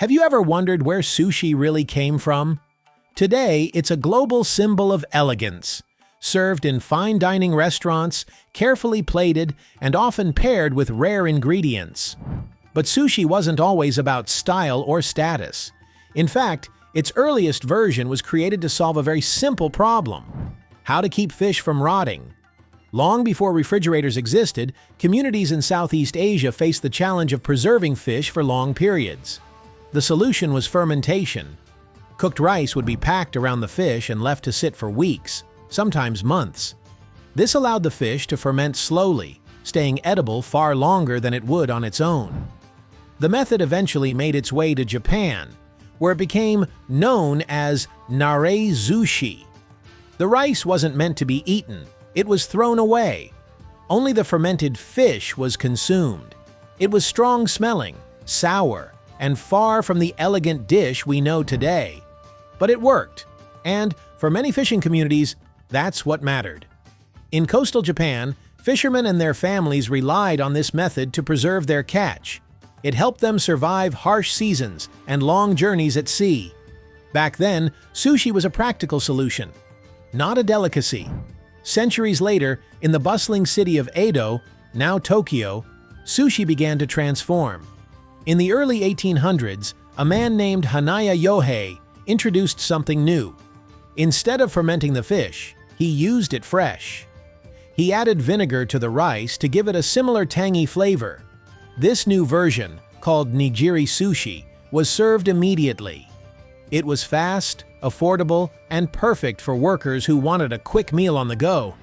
Have you ever wondered where sushi really came from? Today, it's a global symbol of elegance, served in fine dining restaurants, carefully plated, and often paired with rare ingredients. But sushi wasn't always about style or status. In fact, its earliest version was created to solve a very simple problem: how to keep fish from rotting. Long before refrigerators existed, communities in Southeast Asia faced the challenge of preserving fish for long periods. The solution was fermentation. Cooked rice would be packed around the fish and left to sit for weeks, sometimes months. This allowed the fish to ferment slowly, staying edible far longer than it would on its own. The method eventually made its way to Japan, where it became known as nare sushi. The rice wasn't meant to be eaten, it was thrown away. Only the fermented fish was consumed. It was strong-smelling, sour, and far from the elegant dish we know today. But it worked, and for many fishing communities, that's what mattered. In coastal Japan, fishermen and their families relied on this method to preserve their catch. It helped them survive harsh seasons and long journeys at sea. Back then, sushi was a practical solution, not a delicacy. Centuries later, in the bustling city of Edo, now Tokyo, sushi began to transform. In the early 1800s, a man named Hanaya Yohei introduced something new. Instead of fermenting the fish, he used it fresh. He added vinegar to the rice to give it a similar tangy flavor. This new version, called nigiri sushi, was served immediately. It was fast, affordable, and perfect for workers who wanted a quick meal on the go.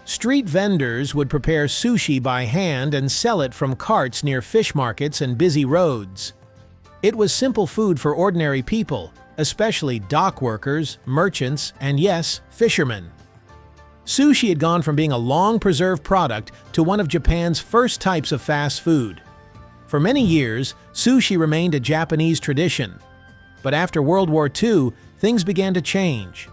Street vendors would prepare sushi by hand and sell it from carts near fish markets and busy roads. It was simple food for ordinary people, especially dock workers, merchants, and yes, fishermen. Sushi had gone from being a long-preserved product to one of Japan's first types of fast food. For many years, sushi remained a Japanese tradition. But after World War II, things began to change.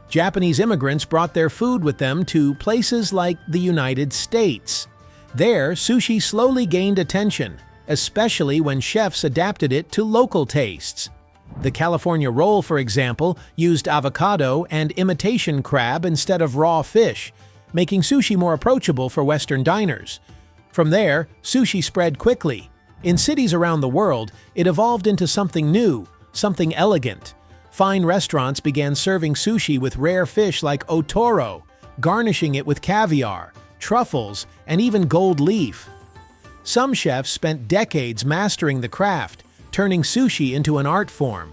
Japanese immigrants brought their food with them to places like the United States. There, sushi slowly gained attention, especially when chefs adapted it to local tastes. The California roll, for example, used avocado and imitation crab instead of raw fish, making sushi more approachable for Western diners. From there, sushi spread quickly. In cities around the world, it evolved into something new, something elegant. Fine restaurants began serving sushi with rare fish like toro, garnishing it with caviar, truffles, and even gold leaf. Some chefs spent decades mastering the craft, turning sushi into an art form.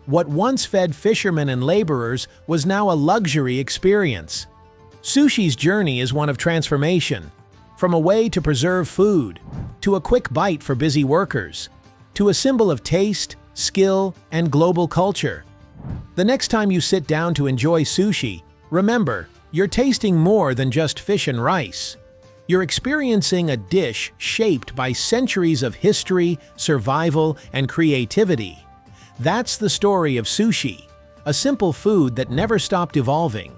What once fed fishermen and laborers was now a luxury experience. Sushi's journey is one of transformation, from a way to preserve food, to a quick bite for busy workers, to a symbol of taste, skill, and global culture. The next time you sit down to enjoy sushi, remember, you're tasting more than just fish and rice. You're experiencing a dish shaped by centuries of history, survival, and creativity. That's the story of sushi, a simple food that never stopped evolving.